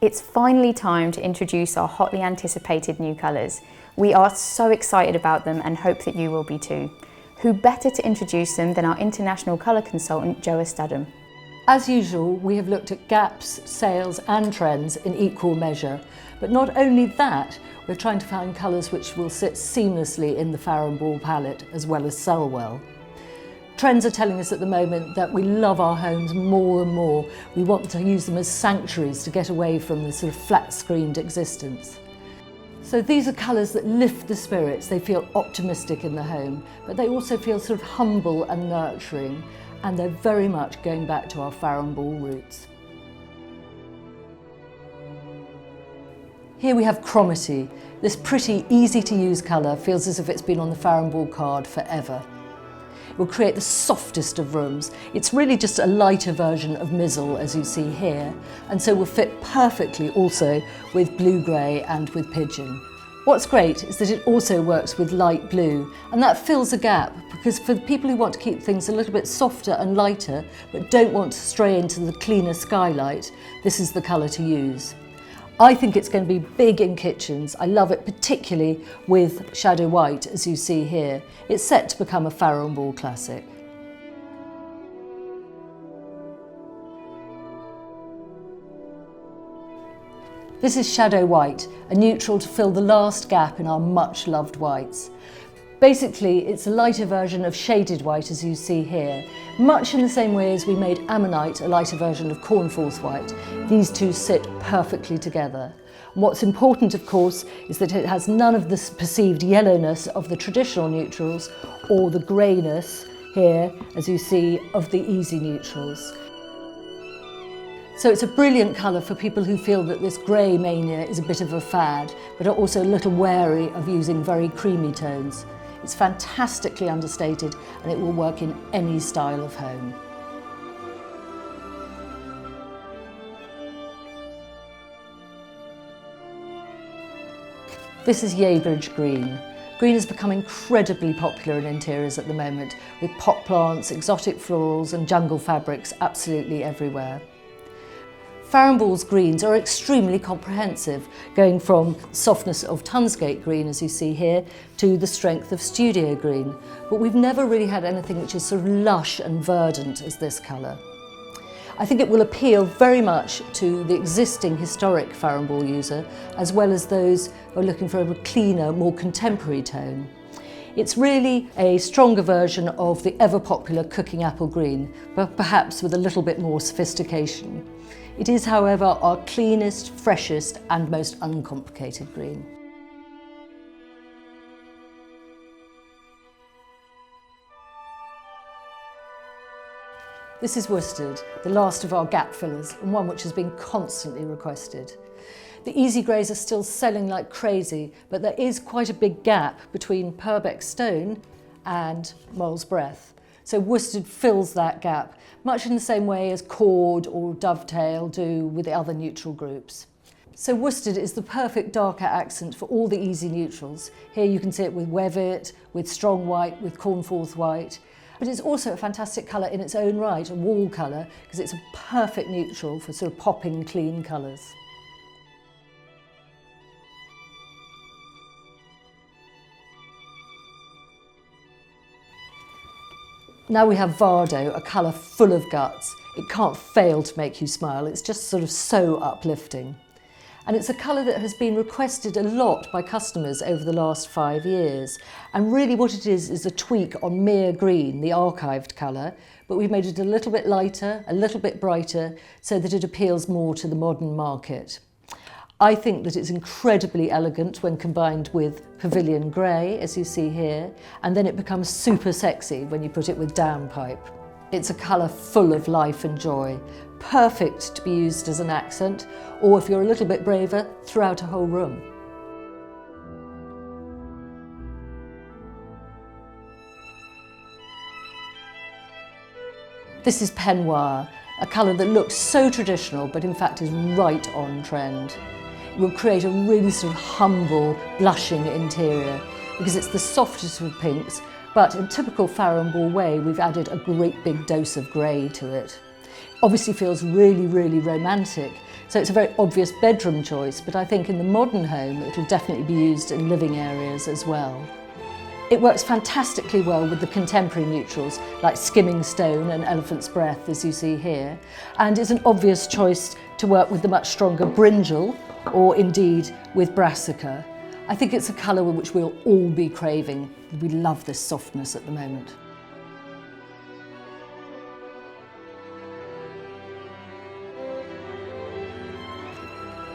It's finally time to introduce our hotly anticipated new colours. We are so excited about them and hope that you will be too. Who better to introduce them than our international colour consultant, Joa Studham. As usual, we have looked at gaps, sales and trends in equal measure. But not only that, we're trying to find colours which will sit seamlessly in the Farrow Ball palette as well as sell well. Trends are telling us at the moment that we love our homes more and more. We want to use them as sanctuaries to get away from the sort of flat-screened existence. So these are colours that lift the spirits. They feel optimistic in the home, but they also feel sort of humble and nurturing, and they're very much going back to our Farrow Ball roots. Here we have Chromity. This pretty, easy-to-use colour feels as if it's been on the Farrow Ball card forever. It will create the softest of rooms. It's really just a lighter version of Mizzle, as you see here, and so will fit perfectly also with blue-grey and with pigeon. What's great is that it also works with light blue, and that fills a gap, because for the people who want to keep things a little bit softer and lighter, but don't want to stray into the cleaner skylight, this is the colour to use. I think it's going to be big in kitchens. I love it particularly with Shadow White, as you see here. It's set to become a Farrow Ball classic. This is Shadow White, a neutral to fill the last gap in our much loved whites. Basically, it's a lighter version of shaded white, as you see here. Much in the same way as we made Ammonite a lighter version of Cornforth White, these two sit perfectly together. And what's important, of course, is that it has none of the perceived yellowness of the traditional neutrals or the greyness here, as you see, of the easy neutrals. So it's a brilliant colour for people who feel that this grey mania is a bit of a fad, but are also a little wary of using very creamy tones. It's fantastically understated and it will work in any style of home. This is Yeybridge Green. Green has become incredibly popular in interiors at the moment, with pot plants, exotic florals and jungle fabrics absolutely everywhere. Farrow Ball's greens are extremely comprehensive, going from softness of Tunsgate green, as you see here, to the strength of Studio green. But we've never really had anything which is sort of lush and verdant as this colour. I think it will appeal very much to the existing historic Farrow Ball user, as well as those who are looking for a cleaner, more contemporary tone. It's really a stronger version of the ever-popular cooking apple green, but perhaps with a little bit more sophistication. It is, however, our cleanest, freshest and most uncomplicated green. This is Worsted, the last of our gap fillers and one which has been constantly requested. The easy greys are still selling like crazy, but there is quite a big gap between Purbeck Stone and Mole's Breath. So Worsted fills that gap, much in the same way as Cord or Dovetail do with the other neutral groups. So Worsted is the perfect darker accent for all the easy neutrals. Here you can see it with Wevitt, with Strong White, with Cornforth White. But it's also a fantastic colour in its own right, a wall colour, because it's a perfect neutral for sort of popping, clean colours. Now we have Vardo, a colour full of guts. It can't fail to make you smile. It's just sort of so uplifting. And it's a colour that has been requested a lot by customers over the last 5 years. And really what it is a tweak on Mere Green, the archived colour, but we've made it a little bit lighter, a little bit brighter, so that it appeals more to the modern market. I think that it's incredibly elegant when combined with Pavilion Grey, as you see here, and then it becomes super sexy when you put it with Downpipe. It's a colour full of life and joy, perfect to be used as an accent, or if you're a little bit braver, throughout a whole room. This is Peignoir, a colour that looks so traditional, but in fact is right on trend. It will create a really sort of humble, blushing interior because it's the softest of pinks, but in typical Farrow Ball way, we've added a great big dose of grey to it. Obviously feels really, really romantic So it's a very obvious bedroom choice, but I think in the modern home it will definitely be used in living areas as well. It works fantastically well with the contemporary neutrals like Skimming Stone and Elephant's Breath, as you see here, and is an obvious choice to work with the much stronger Brinjal or indeed with Brassica. I think it's a colour which we'll all be craving. We love this softness at the moment.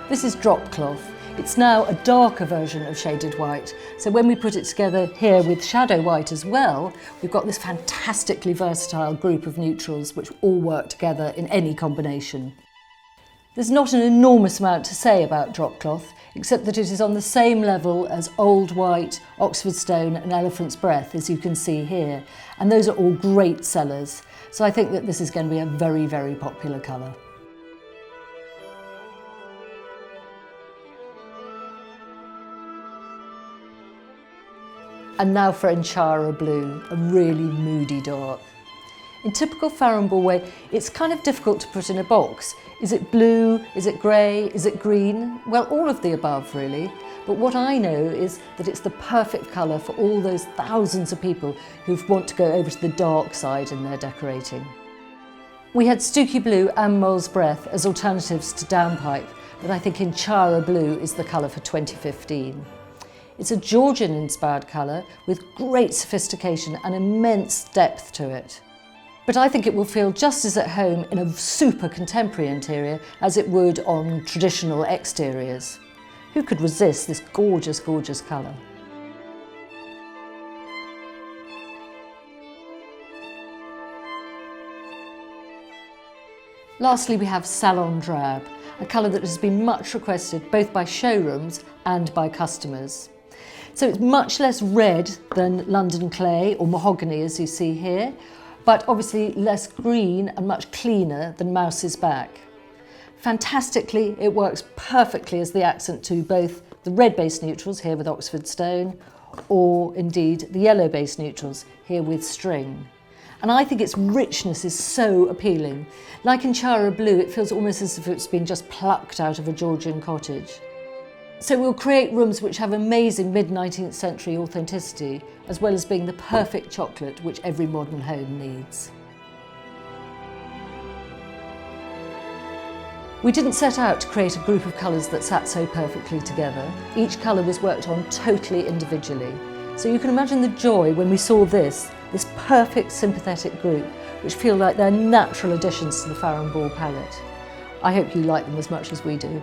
This is Drop Cloth. It's now a darker version of shaded white, so when we put it together here with shadow white as well, we've got this fantastically versatile group of neutrals which all work together in any combination. There's not an enormous amount to say about Drop Cloth, except that it is on the same level as Old White, Oxford Stone and Elephant's Breath, as you can see here, and those are all great sellers, so I think that this is going to be a very, very popular colour. And now for Enchara Blue, a really moody dark. In typical Farrow Ball way, it's kind of difficult to put in a box. Is it blue? Is it grey? Is it green? Well, all of the above really. But what I know is that it's the perfect colour for all those thousands of people who want to go over to the dark side in their decorating. We had Stooky Blue and Mole's Breath as alternatives to Downpipe, but I think Enchara Blue is the colour for 2015. It's a Georgian-inspired colour with great sophistication and immense depth to it. But I think it will feel just as at home in a super contemporary interior as it would on traditional exteriors. Who could resist this gorgeous, gorgeous colour? Lastly, we have Salon Drab, a colour that has been much requested both by showrooms and by customers. So it's much less red than London Clay or Mahogany, as you see here, but obviously less green and much cleaner than Mouse's Back. Fantastically, it works perfectly as the accent to both the red-based neutrals, here with Oxford Stone, or indeed the yellow-based neutrals, here with String. And I think its richness is so appealing. Like Enchara Blue, it feels almost as if it's been just plucked out of a Georgian cottage. So we'll create rooms which have amazing mid-19th century authenticity, as well as being the perfect chocolate which every modern home needs. We didn't set out to create a group of colours that sat so perfectly together. Each colour was worked on totally individually. So you can imagine the joy when we saw this perfect sympathetic group, which feel like they're natural additions to the Farrow Ball palette. I hope you like them as much as we do.